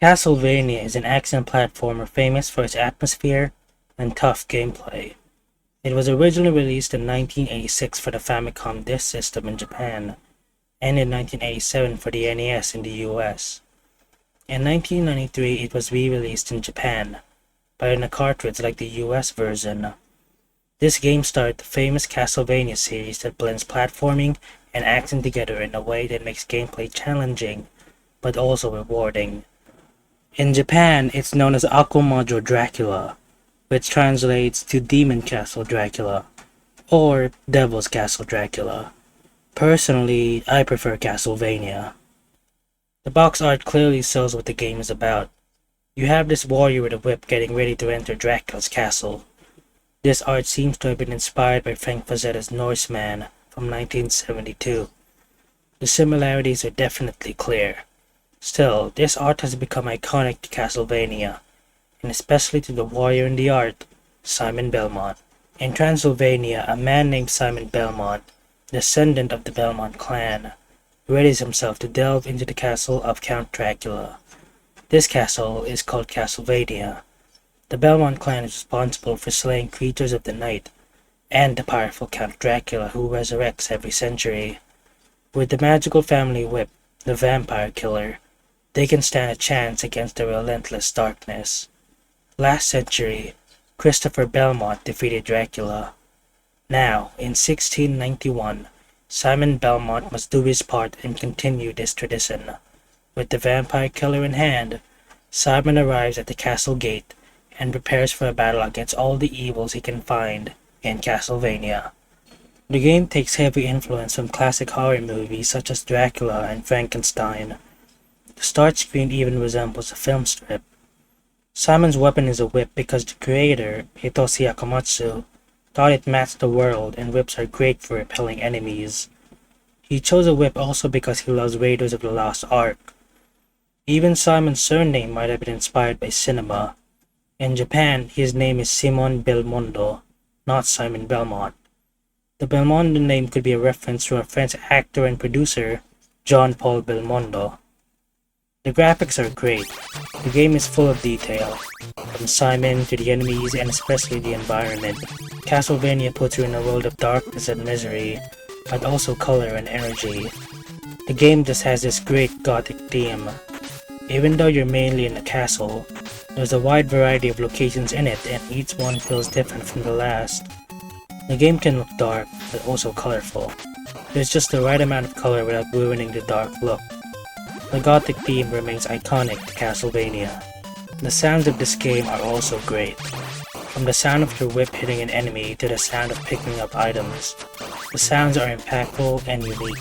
Castlevania is an action platformer famous for its atmosphere and tough gameplay. It was originally released in 1986 for the Famicom Disk System in Japan, and in 1987 for the NES in the US. In 1993 it was re-released in Japan, but in a cartridge like the US version. This game started the famous Castlevania series that blends platforming and action together in a way that makes gameplay challenging, but also rewarding. In Japan, it's known as Akumajo Dracula, which translates to Demon Castle Dracula, or Devil's Castle Dracula. Personally, I prefer Castlevania. The box art clearly shows what the game is about. You have this warrior with a whip getting ready to enter Dracula's castle. This art seems to have been inspired by Frank Frazzetta's Norseman from 1972. The similarities are definitely clear. Still, this art has become iconic to Castlevania, and especially to the warrior in the art, Simon Belmont. In Transylvania, a man named Simon Belmont, descendant of the Belmont clan, readies himself to delve into the castle of Count Dracula. This castle is called Castlevania. The Belmont clan is responsible for slaying creatures of the night, and the powerful Count Dracula who resurrects every century. With the magical family whip, the vampire killer, they can stand a chance against the relentless darkness. Last century, Christopher Belmont defeated Dracula. Now, in 1691, Simon Belmont must do his part and continue this tradition. With the vampire killer in hand, Simon arrives at the castle gate and prepares for a battle against all the evils he can find in Castlevania. The game takes heavy influence from classic horror movies such as Dracula and Frankenstein. The start screen even resembles a film strip. Simon's weapon is a whip because the creator, Hitoshi Akamatsu, thought it matched the world and whips are great for repelling enemies. He chose a whip also because he loves Raiders of the Lost Ark. Even Simon's surname might have been inspired by cinema. In Japan, his name is Simon Belmondo, not Simon Belmont. The Belmondo name could be a reference to a French actor and producer, Jean-Paul Belmondo. The graphics are great. The game is full of detail, from Simon to the enemies and especially the environment. Castlevania puts you in a world of darkness and misery, but also color and energy. The game just has this great Gothic theme. Even though you're mainly in a castle, there's a wide variety of locations in it and each one feels different from the last. The game can look dark, but also colorful. There's just the right amount of color without ruining the dark look. The Gothic theme remains iconic to Castlevania. The sounds of this game are also great. From the sound of your whip hitting an enemy to the sound of picking up items, the sounds are impactful and unique.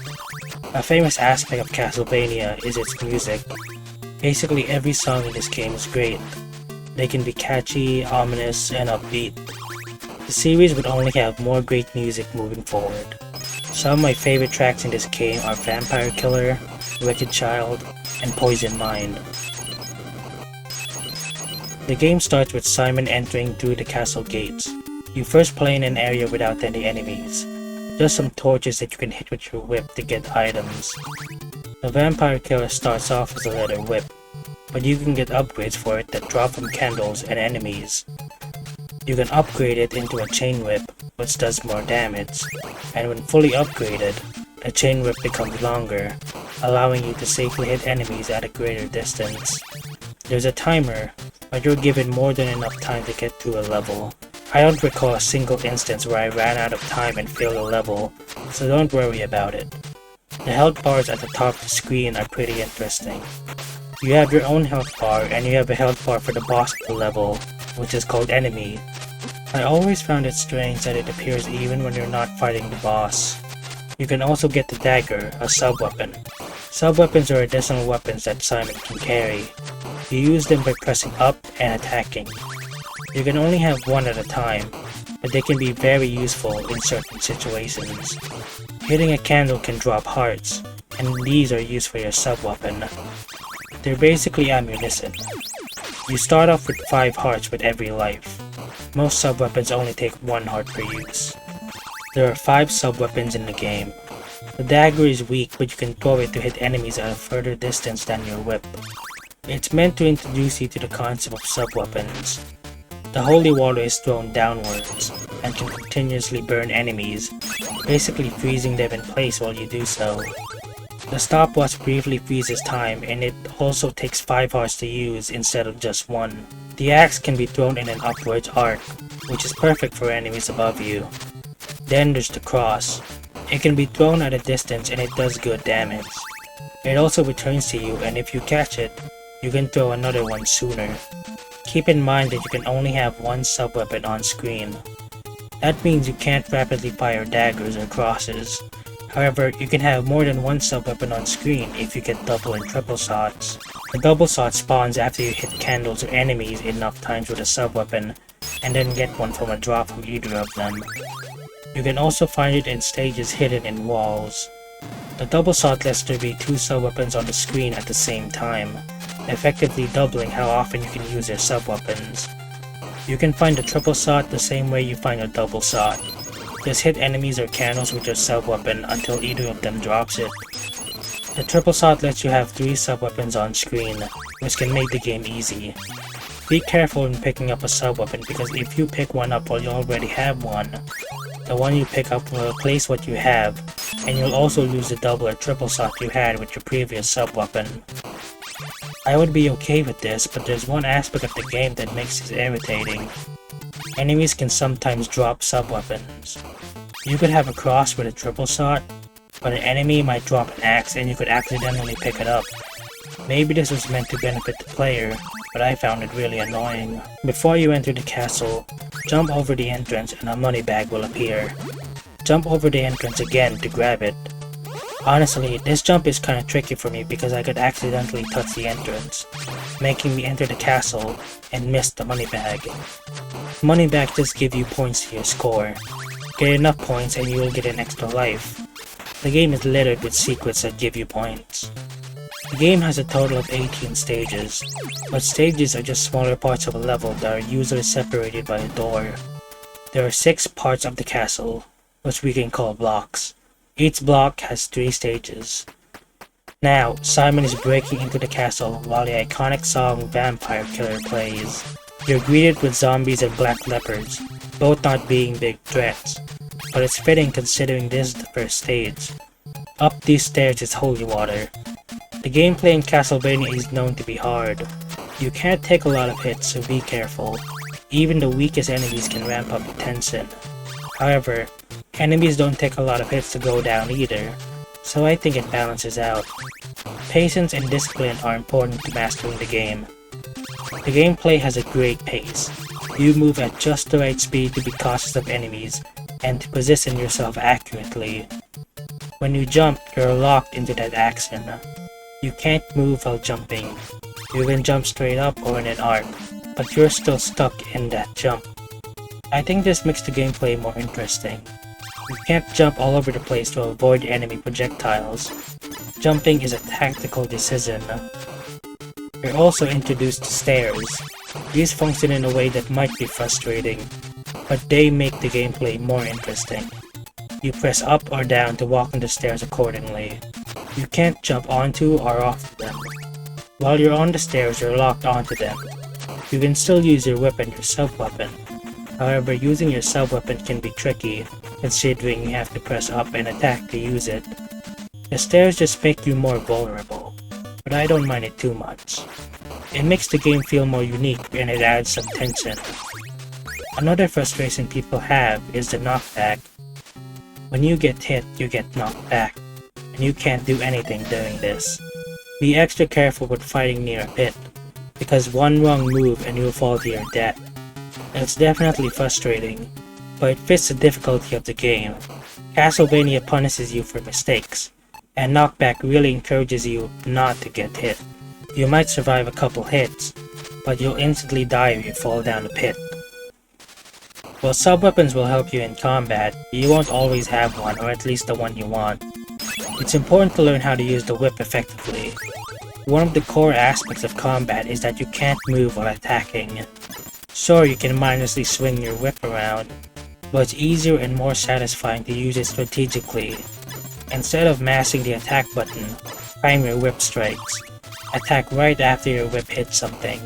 A famous aspect of Castlevania is its music. Basically every song in this game is great. They can be catchy, ominous, and upbeat. The series would only have more great music moving forward. Some of my favorite tracks in this game are Vampire Killer, Wicked Child, and Poison Mind. The game starts with Simon entering through the castle gates. You first play in an area without any enemies. Just some torches that you can hit with your whip to get items. The Vampire Killer starts off as a leather whip, but you can get upgrades for it that drop from candles and enemies. You can upgrade it into a chain whip, which does more damage, and when fully upgraded, the chain whip becomes longer, allowing you to safely hit enemies at a greater distance. There's a timer, but you're given more than enough time to get through a level. I don't recall a single instance where I ran out of time and failed a level, so don't worry about it. The health bars at the top of the screen are pretty interesting. You have your own health bar and you have a health bar for the boss of the level, which is called Enemy. I always found it strange that it appears even when you're not fighting the boss. You can also get the dagger, a sub-weapon. Sub-weapons are additional weapons that Simon can carry. You use them by pressing up and attacking. You can only have one at a time, but they can be very useful in certain situations. Hitting a candle can drop hearts, and these are used for your sub-weapon. They're basically ammunition. You start off with 5 hearts with every life. Most sub-weapons only take 1 heart per use. There are 5 sub-weapons in the game. The dagger is weak, but you can throw it to hit enemies at a further distance than your whip. It's meant to introduce you to the concept of sub-weapons. The holy water is thrown downwards and can continuously burn enemies, basically freezing them in place while you do so. The stopwatch briefly freezes time, and it also takes 5 hearts to use instead of just 1. The axe can be thrown in an upwards arc, which is perfect for enemies above you. Then there's the cross. It can be thrown at a distance and it does good damage. It also returns to you, and if you catch it, you can throw another one sooner. Keep in mind that you can only have one sub-weapon on screen. That means you can't rapidly fire daggers or crosses. However, you can have more than one sub-weapon on screen if you get double and triple shots. The double shot spawns after you hit candles or enemies enough times with a sub-weapon, and then get one from a drop from either of them. You can also find it in stages hidden in walls. The double shot lets there be 2 sub-weapons on the screen at the same time, effectively doubling how often you can use your sub-weapons. You can find the triple shot the same way you find a double shot. Just hit enemies or candles with your sub-weapon until either of them drops it. The triple shot lets you have 3 sub-weapons on screen, which can make the game easy. Be careful when picking up a sub-weapon, because if you pick one up while you already have one, the one you pick up will replace what you have, and you'll also lose the double or triple shot you had with your previous sub-weapon. I would be okay with this, but there's one aspect of the game that makes it irritating. Enemies can sometimes drop sub-weapons. You could have a cross with a triple shot, but an enemy might drop an axe and you could accidentally pick it up. Maybe this was meant to benefit the player, but I found it really annoying. Before you enter the castle, jump over the entrance and a money bag will appear. Jump over the entrance again to grab it. Honestly, this jump is kinda tricky for me because I could accidentally touch the entrance, making me enter the castle and miss the money bag. Money bag just give you points to your score. Get enough points and you will get an extra life. The game is littered with secrets that give you points. The game has a total of 18 stages, but stages are just smaller parts of a level that are usually separated by a door. There are 6 parts of the castle, which we can call blocks. Each block has 3 stages. Now, Simon is breaking into the castle while the iconic song Vampire Killer plays. You're greeted with zombies and black leopards, both not being big threats, but it's fitting considering this is the first stage. Up these stairs is holy water. The gameplay in Castlevania is known to be hard. You can't take a lot of hits, so be careful. Even the weakest enemies can ramp up the tension. However, enemies don't take a lot of hits to go down either, so I think it balances out. Patience and discipline are important to mastering the game. The gameplay has a great pace. You move at just the right speed to be cautious of enemies and to position yourself accurately. When you jump, you're locked into that action. You can't move while jumping. You can jump straight up or in an arc, but you're still stuck in that jump. I think this makes the gameplay more interesting. You can't jump all over the place to avoid enemy projectiles. Jumping is a tactical decision. You're also introduced to stairs. These function in a way that might be frustrating, but they make the gameplay more interesting. You press up or down to walk on the stairs accordingly. You can't jump onto or off them. While you're on the stairs, you're locked onto them. You can still use your whip and your sub-weapon. However, using your sub-weapon can be tricky, considering you have to press up and attack to use it. The stairs just make you more vulnerable, but I don't mind it too much. It makes the game feel more unique and it adds some tension. Another frustration people have is the knockback. When you get hit, you get knocked back, and you can't do anything during this. Be extra careful with fighting near a pit, because one wrong move and you'll fall to your death. It's definitely frustrating, but it fits the difficulty of the game. Castlevania punishes you for mistakes, and knockback really encourages you not to get hit. You might survive a couple hits, but you'll instantly die if you fall down the pit. While sub-weapons will help you in combat, you won't always have one, or at least the one you want. It's important to learn how to use the whip effectively. One of the core aspects of combat is that you can't move while attacking. Sure, you can mindlessly swing your whip around, but it's easier and more satisfying to use it strategically. Instead of mashing the attack button, time your whip strikes. Attack right after your whip hits something.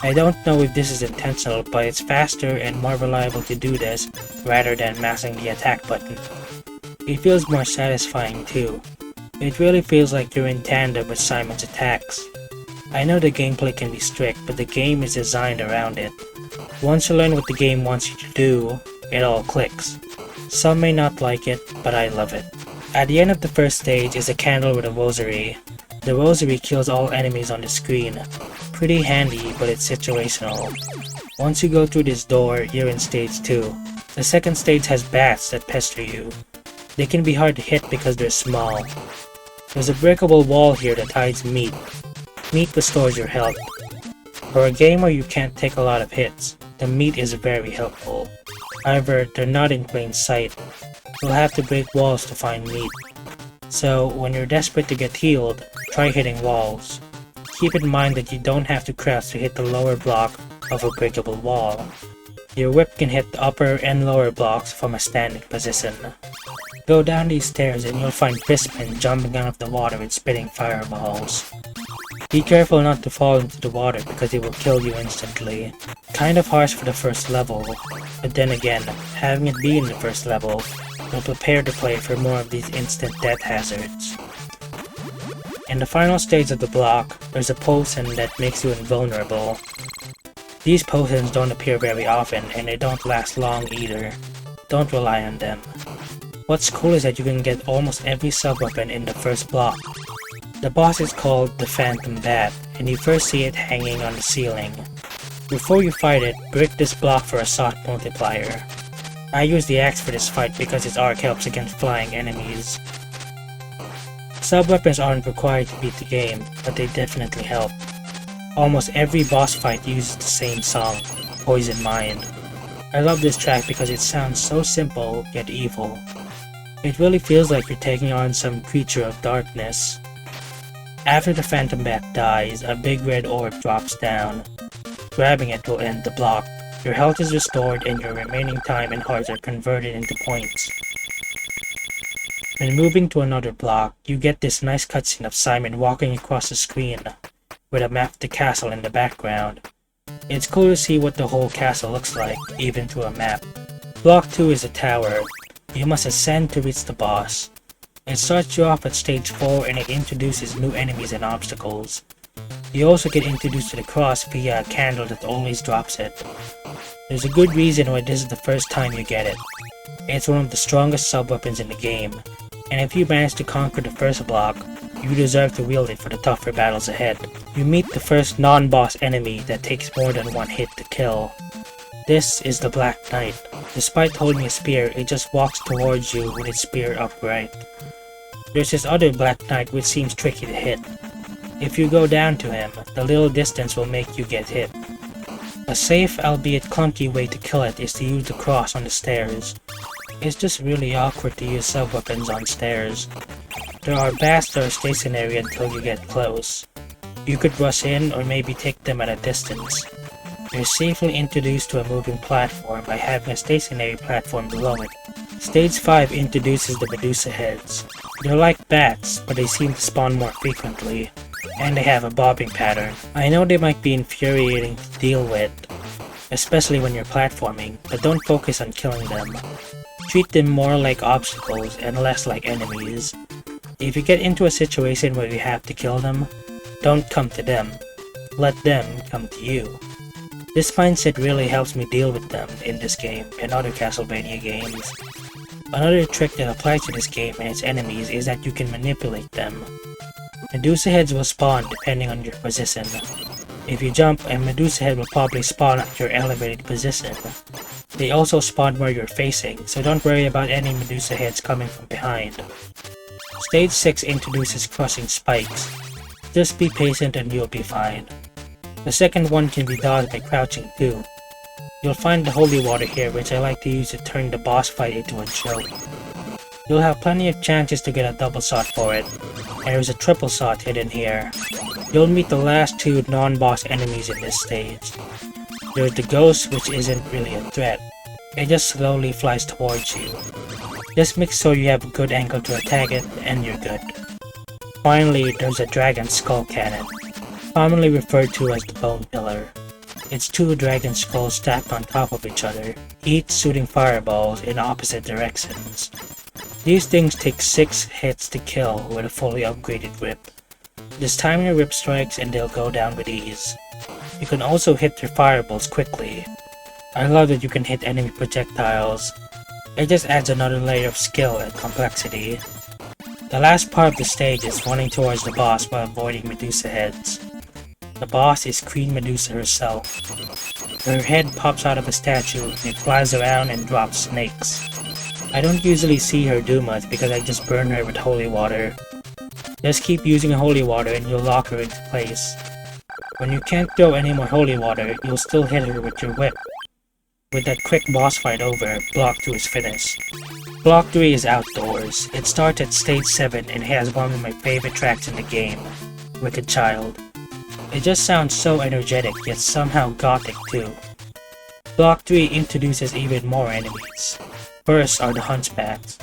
I don't know if this is intentional, but it's faster and more reliable to do this rather than mashing the attack button. It feels more satisfying too. It really feels like you're in tandem with Simon's attacks. I know the gameplay can be strict, but the game is designed around it. Once you learn what the game wants you to do, it all clicks. Some may not like it, but I love it. At the end of the first stage is a candle with a rosary. The rosary kills all enemies on the screen. Pretty handy, but it's situational. Once you go through this door, you're in stage 2. The second stage has bats that pester you. They can be hard to hit because they're small. There's a breakable wall here that hides meat. Meat restores your health. For a game where you can't take a lot of hits, the meat is very helpful. However, they're not in plain sight. You'll have to break walls to find meat. So, when you're desperate to get healed, try hitting walls. Keep in mind that you don't have to crouch to hit the lower block of a breakable wall. Your whip can hit the upper and lower blocks from a standing position. Go down these stairs and you'll find fishmen jumping out of the water and spitting fireballs. Be careful not to fall into the water because it will kill you instantly. Kind of harsh for the first level, but then again, having it be in the first level will prepare the player for more of these instant death hazards. In the final stage of the block, there's a potion that makes you invulnerable. These potions don't appear very often and they don't last long either. Don't rely on them. What's cool is that you can get almost every sub-weapon in the first block. The boss is called the Phantom Bat, and you first see it hanging on the ceiling. Before you fight it, break this block for a shot multiplier. I use the axe for this fight because its arc helps against flying enemies. Sub-weapons aren't required to beat the game, but they definitely help. Almost every boss fight uses the same song, Poison Mind. I love this track because it sounds so simple, yet evil. It really feels like you're taking on some creature of darkness. After the Phantom Bat dies, a big red orb drops down. Grabbing it will end the block. Your health is restored and your remaining time and hearts are converted into points. When moving to another block, you get this nice cutscene of Simon walking across the screen, with a map of the castle in the background. It's cool to see what the whole castle looks like, even through a map. Block 2 is a tower. You must ascend to reach the boss. It starts you off at stage 4 and it introduces new enemies and obstacles. You also get introduced to the cross via a candle that always drops it. There's a good reason why this is the first time you get it. It's one of the strongest sub-weapons in the game, and if you manage to conquer the first block, you deserve to wield it for the tougher battles ahead. You meet the first non-boss enemy that takes more than one hit to kill. This is the Black Knight. Despite holding a spear, it just walks towards you with its spear upright. There's this other Black Knight which seems tricky to hit. If you go down to him, the little distance will make you get hit. A safe, albeit clunky way to kill it is to use the cross on the stairs. It's just really awkward to use sub-weapons on stairs. There are bats that are stationary until you get close. You could rush in or maybe take them at a distance. You're safely introduced to a moving platform by having a stationary platform below it. Stage 5 introduces the Medusa heads. They're like bats, but they seem to spawn more frequently, and they have a bobbing pattern. I know they might be infuriating to deal with, especially when you're platforming, but don't focus on killing them. Treat them more like obstacles and less like enemies. If you get into a situation where you have to kill them, don't come to them. Let them come to you. This mindset really helps me deal with them in this game and other Castlevania games. Another trick that applies to this game and its enemies is that you can manipulate them. Medusa heads will spawn depending on your position. If you jump, a Medusa head will probably spawn at your elevated position. They also spawn where you're facing, so don't worry about any Medusa heads coming from behind. Stage 6 introduces crushing spikes. Just be patient and you'll be fine. The second one can be dodged by crouching too. You'll find the holy water here, which I like to use to turn the boss fight into a joke. You'll have plenty of chances to get a double shot for it, and there's a triple shot hidden here. You'll meet the last two non-boss enemies in this stage. There's the ghost, which isn't really a threat. It just slowly flies towards you. Just make sure you have a good angle to attack it, and you're good. Finally, there's a dragon skull cannon, commonly referred to as the bone pillar. It's two dragon skulls stacked on top of each other, each shooting fireballs in opposite directions. These things take 6 hits to kill with a fully upgraded whip. Just time your whip strikes and they'll go down with ease. You can also hit their fireballs quickly. I love that you can hit enemy projectiles. It just adds another layer of skill and complexity. The last part of the stage is running towards the boss while avoiding Medusa heads. The boss is Queen Medusa herself. Her head pops out of a statue and it flies around and drops snakes. I don't usually see her do much because I just burn her with holy water. Just keep using holy water and you'll lock her into place. When you can't throw any more holy water, you'll still hit her with your whip. With that quick boss fight over, Block 2 is finished. Block 3 is outdoors. It starts at stage 7 and has one of my favorite tracks in the game, Wicked Child. It just sounds so energetic yet somehow gothic too. Block 3 introduces even more enemies. First are the hunchbacks.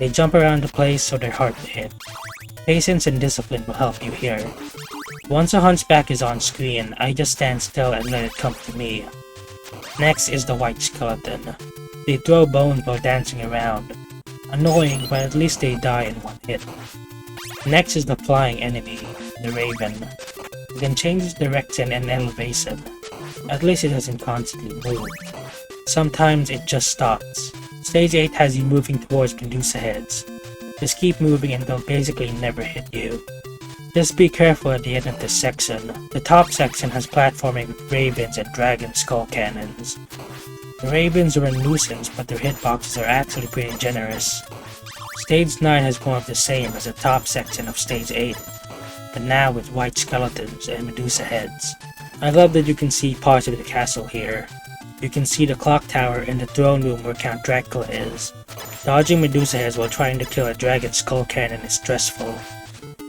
They jump around the place so they're hard to hit. Patience and discipline will help you here. Once a hunchback is on screen, I just stand still and let it come to me. Next is the white skeleton. They throw bones while dancing around. Annoying, but at least they die in one hit. Next is the flying enemy, the raven. You can change its direction and elevation. At least it doesn't constantly move. Sometimes it just stops. Stage 8 has you moving towards Medusa heads. Just keep moving and they'll basically never hit you. Just be careful at the end of this section. The top section has platforming with ravens and dragon skull cannons. The ravens are a nuisance, but their hitboxes are actually pretty generous. Stage 9 has more of the same as the top section of Stage 8, but now with white skeletons and Medusa heads. I love that you can see parts of the castle here. You can see the clock tower and the throne room where Count Dracula is. Dodging Medusa heads while trying to kill a dragon skull cannon is stressful.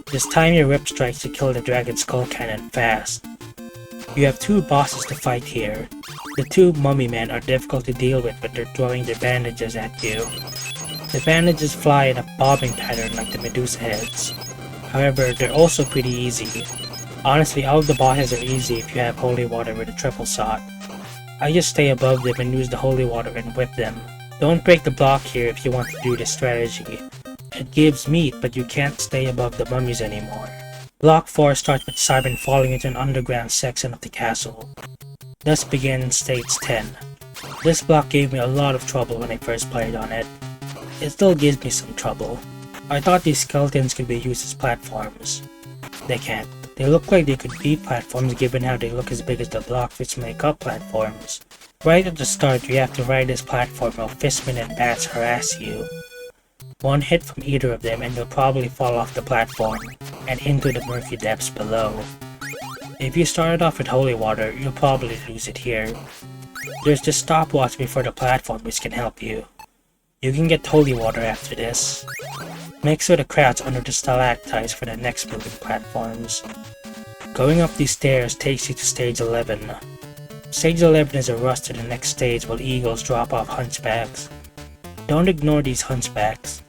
Just time your whip strikes to kill the dragon skull cannon fast. You have 2 bosses to fight here. The 2 mummy men are difficult to deal with but they're throwing their bandages at you. The bandages fly in a bobbing pattern like the Medusa heads. However, they're also pretty easy. Honestly, all of the bosses are easy if you have holy water with a triple shot. I just stay above them and use the holy water and whip them. Don't break the block here if you want to do this strategy. It gives meat, but you can't stay above the mummies anymore. Block 4 starts with Simon falling into an underground section of the castle. Thus begins stage 10. This block gave me a lot of trouble when I first played on it. It still gives me some trouble. I thought these skeletons could be used as platforms. They can't. They look like they could be platforms given how they look as big as the blocks which make up platforms. Right at the start, you have to ride this platform while fistmen and bats harass you. One hit from either of them and you'll probably fall off the platform and into the murky depths below. If you started off with holy water, you'll probably lose it here. There's the stopwatch before the platform which can help you. You can get holy water after this. Make sure to crouch under the stalactites for the next moving platforms. Going up these stairs takes you to stage 11. Stage 11 is a rush to the next stage while eagles drop off hunchbacks. Don't ignore these hunchbacks.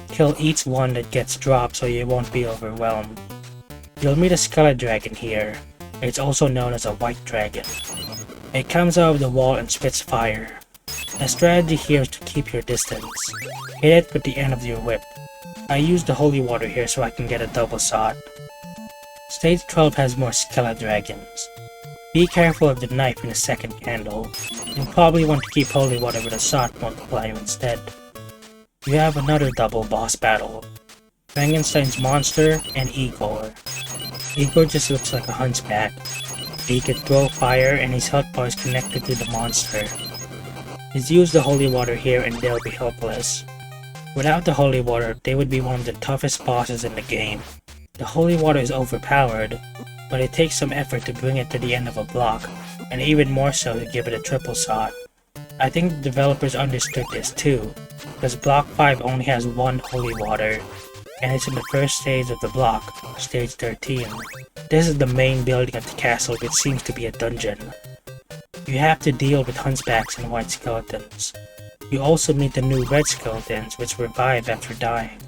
Kill each one that gets dropped so you won't be overwhelmed. You'll meet a skeleton dragon here. It's also known as a white dragon. It comes out of the wall and spits fire. The strategy here is to keep your distance. Hit it with the end of your whip. I use the holy water here so I can get a double shot. Stage 12 has more skeleton dragons. Be careful of the knife in the second candle. You'll probably want to keep holy water with a shot multiplier instead. You have another double boss battle. Frankenstein's monster and Igor. Igor just looks like a hunchback. He can throw fire and his health bar is connected to the monster. Just use the holy water here and they'll be helpless. Without the holy water, they would be one of the toughest bosses in the game. The holy water is overpowered, but it takes some effort to bring it to the end of a block, and even more so to give it a triple shot. I think the developers understood this too, because block 5 only has 1 holy water, and it's in the first stage of the block, stage 13. This is the main building of the castle which seems to be a dungeon. You have to deal with hunchbacks and white skeletons. You also meet the new red skeletons which revive after dying.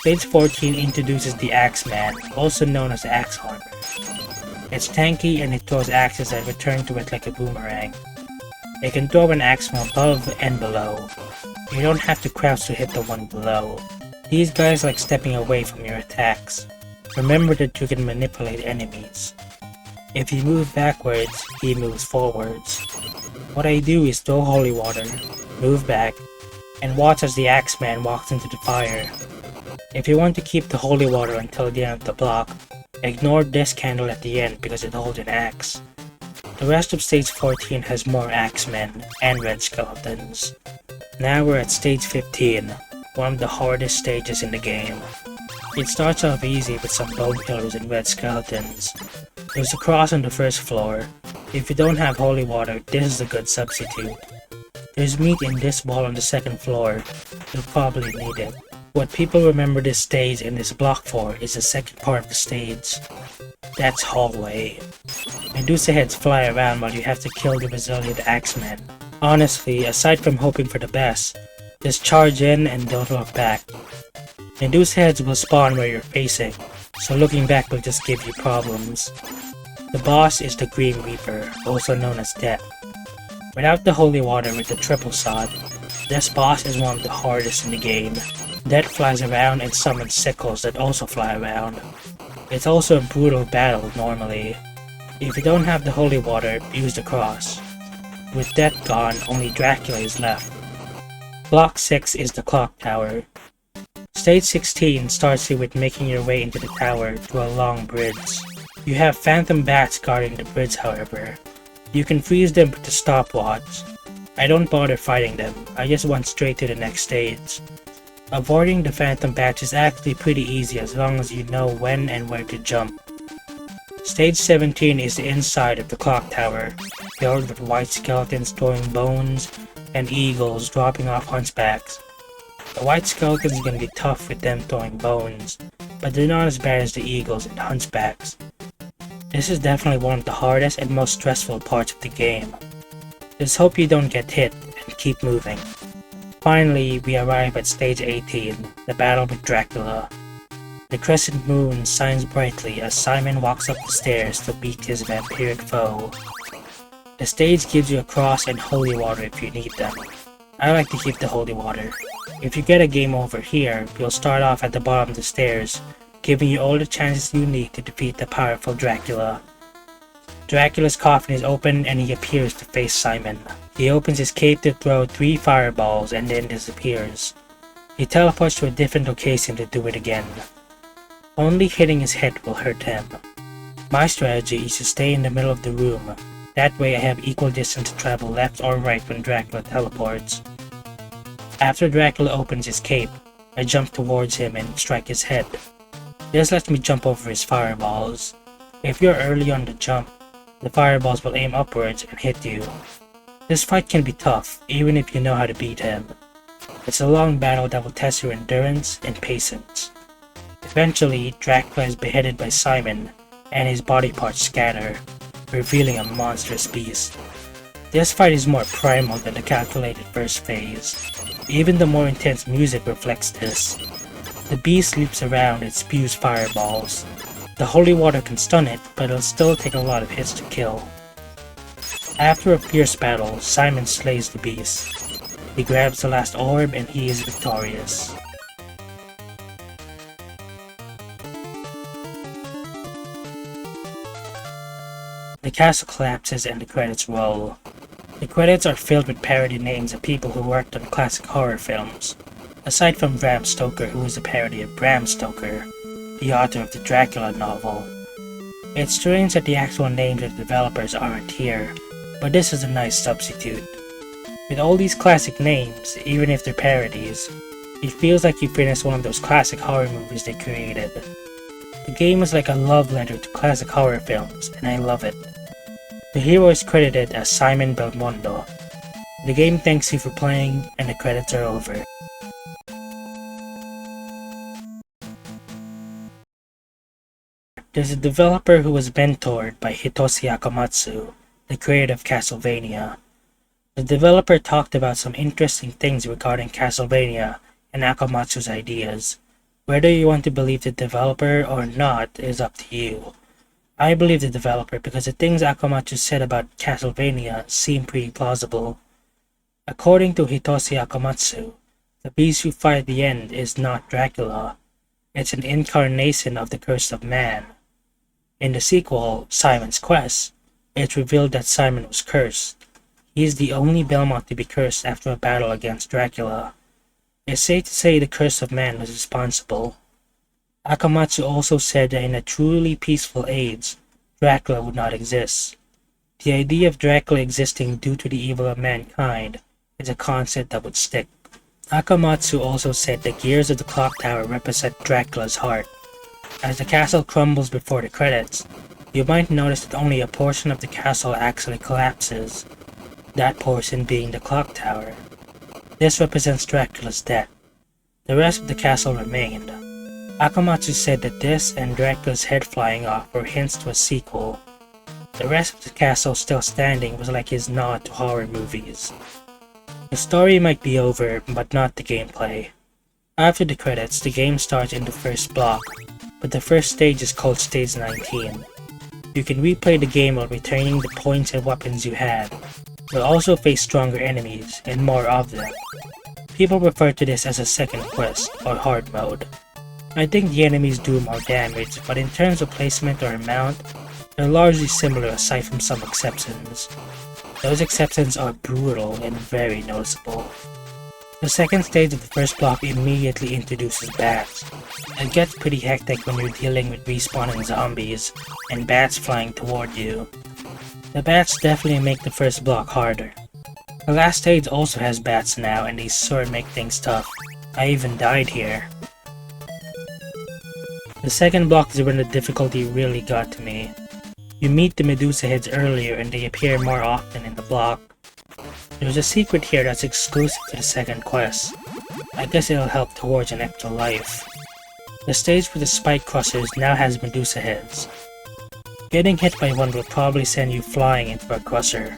Stage 14 introduces the Axeman, also known as Axe Armor. It's tanky and it throws axes that return to it like a boomerang. It can throw an axe from above and below. You don't have to crouch to hit the one below. These guys like stepping away from your attacks. Remember that you can manipulate enemies. If you move backwards, he moves forwards. What I do is throw holy water, move back, and watch as the Axeman walks into the fire. If you want to keep the holy water until the end of the block, ignore this candle at the end because it holds an axe. The rest of stage 14 has more axemen and red skeletons. Now we're at stage 15, one of the hardest stages in the game. It starts off easy with some bone killers and red skeletons. There's a cross on the first floor. If you don't have holy water, this is a good substitute. There's meat in this wall on the second floor. You'll probably need it. What people remember this stage and this block for is the second part of the stage. That's hallway. Medusa heads fly around while you have to kill the resilient axemen. Honestly, aside from hoping for the best, just charge in and don't look back. Medusa heads will spawn where you're facing, so looking back will just give you problems. The boss is the Green Reaper, also known as Death. Without the holy water with the triple sword, this boss is one of the hardest in the game. Death flies around and summons sickles that also fly around. It's also a brutal battle normally. If you don't have the holy water, use the cross. With Death gone, only Dracula is left. Block 6 is the clock tower. Stage 16 starts you with making your way into the tower through a long bridge. You have phantom bats guarding the bridge however. You can freeze them with the stopwatch. I don't bother fighting them, I just went straight to the next stage. Avoiding the phantom bats is actually pretty easy as long as you know when and where to jump. Stage 17 is the inside of the clock tower, filled with white skeletons throwing bones and eagles dropping off hunchbacks. The white skeletons are gonna be tough with them throwing bones, but they're not as bad as the eagles and hunchbacks. This is definitely one of the hardest and most stressful parts of the game. Just hope you don't get hit and keep moving. Finally, we arrive at stage 18, the battle with Dracula. The crescent moon shines brightly as Simon walks up the stairs to beat his vampiric foe. The stage gives you a cross and holy water if you need them. I like to keep the holy water. If you get a game over here, you'll start off at the bottom of the stairs, giving you all the chances you need to defeat the powerful Dracula. Dracula's coffin is open and he appears to face Simon. He opens his cape to throw 3 fireballs and then disappears. He teleports to a different location to do it again. Only hitting his head will hurt him. My strategy is to stay in the middle of the room. That way I have equal distance to travel left or right when Dracula teleports. After Dracula opens his cape, I jump towards him and strike his head. This lets me jump over his fireballs. If you're early on the jump, the fireballs will aim upwards and hit you. This fight can be tough, even if you know how to beat him. It's a long battle that will test your endurance and patience. Eventually, Dracula is beheaded by Simon, and his body parts scatter, revealing a monstrous beast. This fight is more primal than the calculated first phase. Even the more intense music reflects this. The beast leaps around and spews fireballs. The holy water can stun it, but it'll still take a lot of hits to kill. After a fierce battle, Simon slays the beast. He grabs the last orb and he is victorious. The castle collapses and the credits roll. The credits are filled with parody names of people who worked on classic horror films, aside from Bram Stoker, who is a parody of Bram Stoker, the author of the Dracula novel. It's strange that the actual names of the developers aren't here, but this is a nice substitute. With all these classic names, even if they're parodies, it feels like you finished one of those classic horror movies they created. The game is like a love letter to classic horror films, and I love it. The hero is credited as Simon Belmondo. The game thanks you for playing, and the credits are over. There's a developer who was mentored by Hitoshi Akamatsu, the creator of Castlevania. The developer talked about some interesting things regarding Castlevania and Akamatsu's ideas. Whether you want to believe the developer or not is up to you. I believe the developer because the things Akamatsu said about Castlevania seem pretty plausible. According to Hitoshi Akamatsu, the beast you fight at the end is not Dracula. It's an incarnation of the curse of man. In the sequel, Simon's Quest, it's revealed that Simon was cursed. He is the only Belmont to be cursed after a battle against Dracula. It's safe to say the curse of man was responsible. Akamatsu also said that in a truly peaceful age, Dracula would not exist. The idea of Dracula existing due to the evil of mankind is a concept that would stick. Akamatsu also said the gears of the clock tower represent Dracula's heart. As the castle crumbles before the credits, you might notice that only a portion of the castle actually collapses, that portion being the clock tower. This represents Dracula's death. The rest of the castle remained. Akamatsu said that this and Dracula's head flying off were hints to a sequel. The rest of the castle still standing was like his nod to horror movies. The story might be over, but not the gameplay. After the credits, the game starts in the first block, but the first stage is called Stage 19. You can replay the game while retaining the points and weapons you had. You'll also face stronger enemies, and more of them. People refer to this as a second quest, or hard mode. I think the enemies do more damage, but in terms of placement or amount, they're largely similar aside from some exceptions. Those exceptions are brutal and very noticeable. The second stage of the first block immediately introduces bats. It gets pretty hectic when you're dealing with respawning zombies and bats flying toward you. The bats definitely make the first block harder. The last stage also has bats now and they sort of make things tough. I even died here. The second block is when the difficulty really got to me. You meet the Medusa heads earlier and they appear more often in the block. There's a secret here that's exclusive to the second quest. I guess it'll help towards an extra life. The stage with the spike crossers now has Medusa heads. Getting hit by one will probably send you flying into a crusher,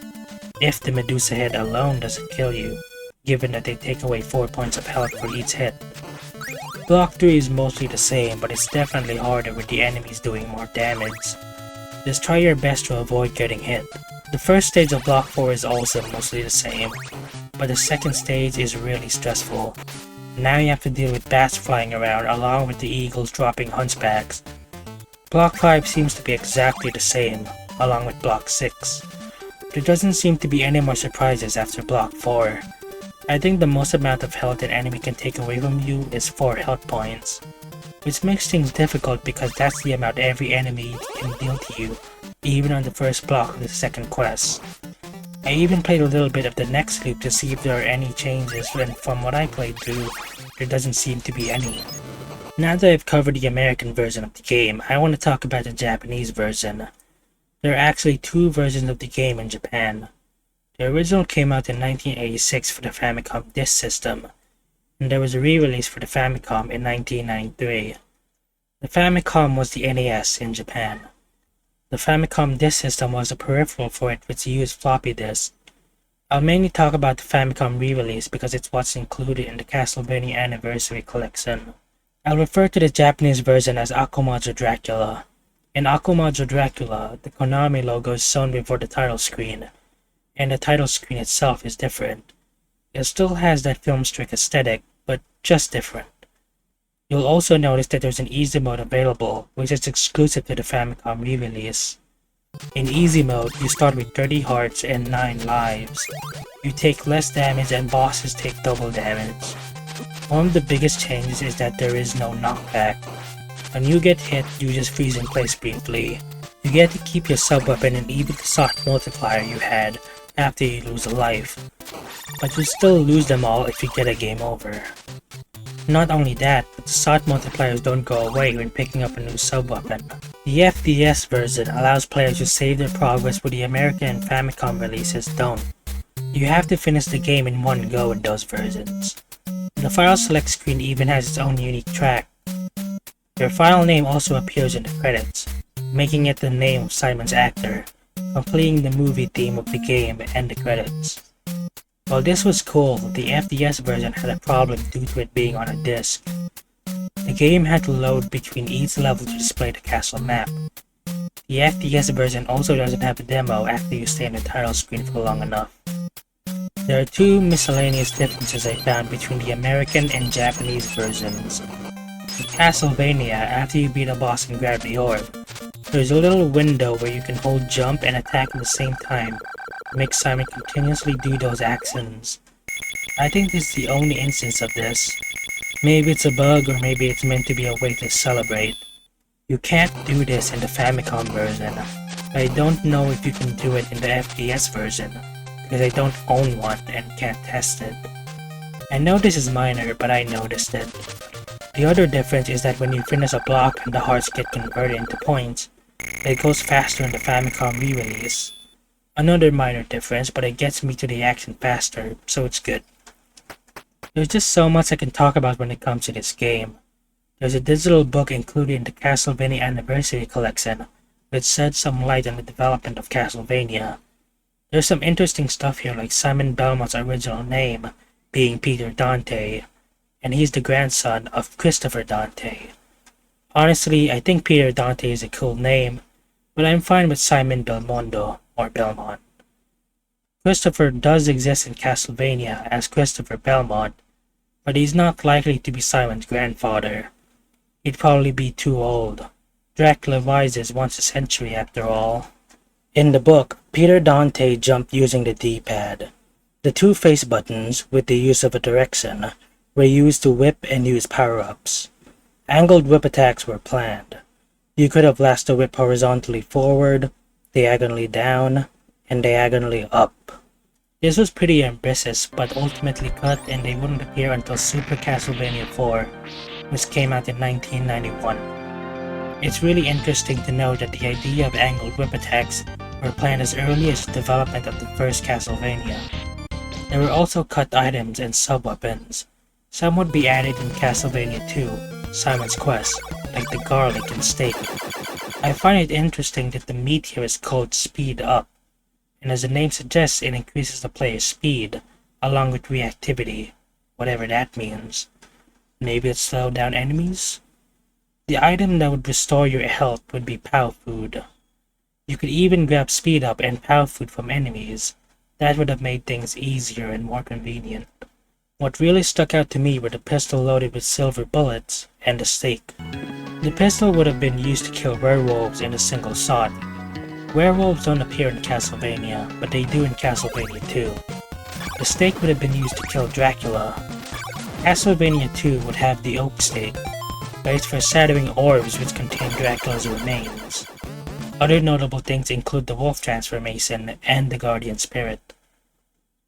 if the Medusa head alone doesn't kill you, given that they take away 4 points of health for each hit. Block 3 is mostly the same, but it's definitely harder with the enemies doing more damage. Just try your best to avoid getting hit. The first stage of Block 4 is also mostly the same, but the second stage is really stressful. Now you have to deal with bats flying around along with the eagles dropping hunchbacks. Block 5 seems to be exactly the same, along with Block 6. There doesn't seem to be any more surprises after Block 4. I think the most amount of health an enemy can take away from you is 4 health points, which makes things difficult because that's the amount every enemy can deal to you, even on the first block of the second quest. I even played a little bit of the next loop to see if there are any changes, and from what I played through, there doesn't seem to be any. Now that I've covered the American version of the game, I want to talk about the Japanese version. There are actually 2 versions of the game in Japan. The original came out in 1986 for the Famicom Disk System, and there was a re-release for the Famicom in 1993. The Famicom was the NES in Japan. The Famicom Disk System was a peripheral for it which used floppy disks. I'll mainly talk about the Famicom re-release because it's what's included in the Castlevania Anniversary Collection. I'll refer to the Japanese version as Akumajo Dracula. In Akumajo Dracula, the Konami logo is shown before the title screen, and the title screen itself is different. It still has that film strip aesthetic, but just different. You'll also notice that there's an easy mode available, which is exclusive to the Famicom re-release. In easy mode, you start with 30 hearts and 9 lives. You take less damage and bosses take double damage. One of the biggest changes is that there is no knockback. When you get hit, you just freeze in place briefly. You get to keep your sub-weapon and even the soft multiplier you had after you lose a life, but you still lose them all if you get a game over. Not only that, but the SOT multipliers don't go away when picking up a new sub-weapon. The FDS version allows players to save their progress where the American and Famicom releases don't. You have to finish the game in one go in those versions. The file select screen even has its own unique track. Your file name also appears in the credits, making it the name of Simon's actor, completing the movie theme of the game and the credits. While this was cool, the FDS version had a problem due to it being on a disc. The game had to load between each level to display the castle map. The FDS version also doesn't have a demo after you stay on the title screen for long enough. There are two miscellaneous differences I found between the American and Japanese versions. In Castlevania, after you beat a boss and grab the orb, there's a little window where you can hold jump and attack at the same time to make Simon continuously do those actions. I think this is the only instance of this. Maybe it's a bug or maybe it's meant to be a way to celebrate. You can't do this in the Famicom version, but I don't know if you can do it in the FDS version, because I don't own one and can't test it. I know this is minor, but I noticed it. The other difference is that when you finish a block and the hearts get converted into points, it goes faster in the Famicom re-release. Another minor difference, but it gets me to the action faster, so it's good. There's just so much I can talk about when it comes to this game. There's a digital book included in the Castlevania Anniversary Collection, which sheds some light on the development of Castlevania. There's some interesting stuff here, like Simon Belmont's original name being Peter Dante, and he's the grandson of Christopher Dante. Honestly, I think Peter Dante is a cool name, but I'm fine with Simon Belmondo, or Belmont. Christopher does exist in Castlevania as Christopher Belmont, but he's not likely to be Simon's grandfather. He'd probably be too old. Dracula rises once a century after all. In the book, Peter Dante jumped using the D-pad. The two face buttons, with the use of a direction, were used to whip and use power-ups. Angled whip attacks were planned. You could have lashed the whip horizontally forward, diagonally down, and diagonally up. This was pretty ambitious, but ultimately cut and they wouldn't appear until Super Castlevania 4, which came out in 1991. It's really interesting to know that the idea of angled whip attacks were planned as early as the development of the first Castlevania. There were also cut items and sub-weapons. Some would be added in Castlevania 2, Simon's Quest, like the garlic and steak. I find it interesting that the meat here is called Speed Up, and as the name suggests, it increases the player's speed, along with reactivity, whatever that means. Maybe it slowed down enemies? The item that would restore your health would be Pow Food. You could even grab Speed Up and Pow Food from enemies. That would have made things easier and more convenient. What really stuck out to me were the pistol loaded with silver bullets and the stake. The pistol would have been used to kill werewolves in a single shot. Werewolves don't appear in Castlevania, but they do in Castlevania 2. The stake would have been used to kill Dracula. Castlevania 2 would have the oak stake, but it's for shattering orbs which contain Dracula's remains. Other notable things include the wolf transformation and the guardian spirit.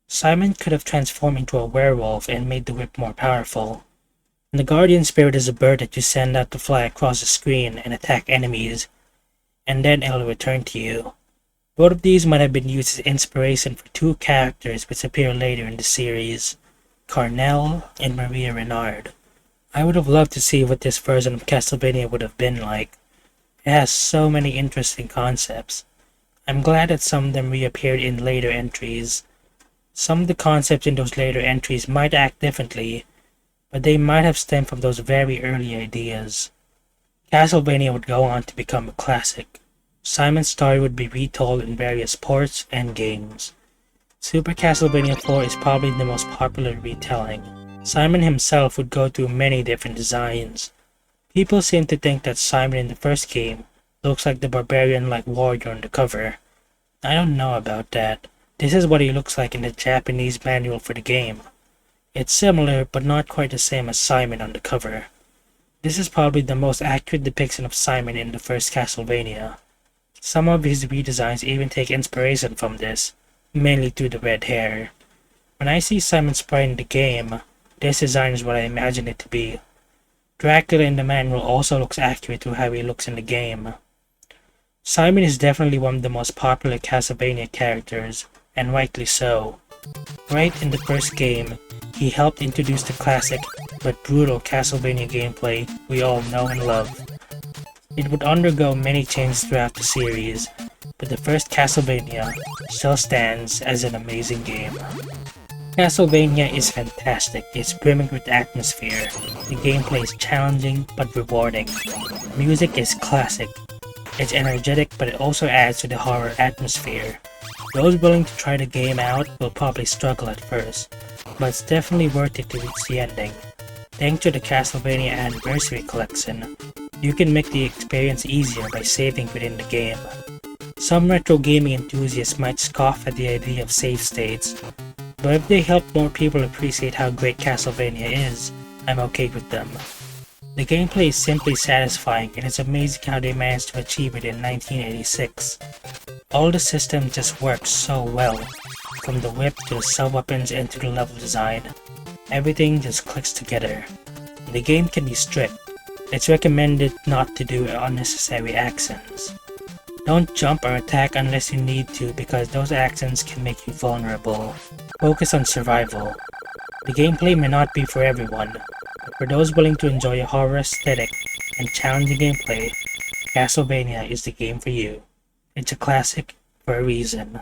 Simon could have transformed into a werewolf and made the whip more powerful. And the guardian spirit is a bird that you send out to fly across the screen and attack enemies, and then it'll return to you. Both of these might have been used as inspiration for two characters which appear later in the series, Carnell and Maria Renard. I would have loved to see what this version of Castlevania would have been like. It has so many interesting concepts. I'm glad that some of them reappeared in later entries. Some of the concepts in those later entries might act differently, but they might have stemmed from those very early ideas. Castlevania would go on to become a classic. Simon's story would be retold in various ports and games. Super Castlevania 4 is probably the most popular retelling. Simon himself would go through many different designs. People seem to think that Simon in the first game looks like the barbarian-like warrior on the cover. I don't know about that. This is what he looks like in the Japanese manual for the game. It's similar, but not quite the same as Simon on the cover. This is probably the most accurate depiction of Simon in the first Castlevania. Some of his redesigns even take inspiration from this, mainly through the red hair. When I see Simon's sprite in the game, this design is what I imagine it to be. Dracula in the manual also looks accurate to how he looks in the game. Simon is definitely one of the most popular Castlevania characters, and rightly so. Right in the first game, he helped introduce the classic but brutal Castlevania gameplay we all know and love. It would undergo many changes throughout the series, but the first Castlevania still stands as an amazing game. Castlevania is fantastic. It's brimming with atmosphere. The gameplay is challenging but rewarding. Music is classic. It's energetic, but it also adds to the horror atmosphere. Those willing to try the game out will probably struggle at first, but it's definitely worth it to reach the ending. Thanks to the Castlevania Anniversary Collection, you can make the experience easier by saving within the game. Some retro gaming enthusiasts might scoff at the idea of save states, but if they help more people appreciate how great Castlevania is, I'm okay with them. The gameplay is simply satisfying, and it's amazing how they managed to achieve it in 1986. All the systems just work so well, from the whip to the sub-weapons and to the level design. Everything just clicks together. The game can be strict. It's recommended not to do unnecessary actions. Don't jump or attack unless you need to because those actions can make you vulnerable. Focus on survival. The gameplay may not be for everyone, but for those willing to enjoy a horror aesthetic and challenging gameplay, Castlevania is the game for you. It's a classic for a reason.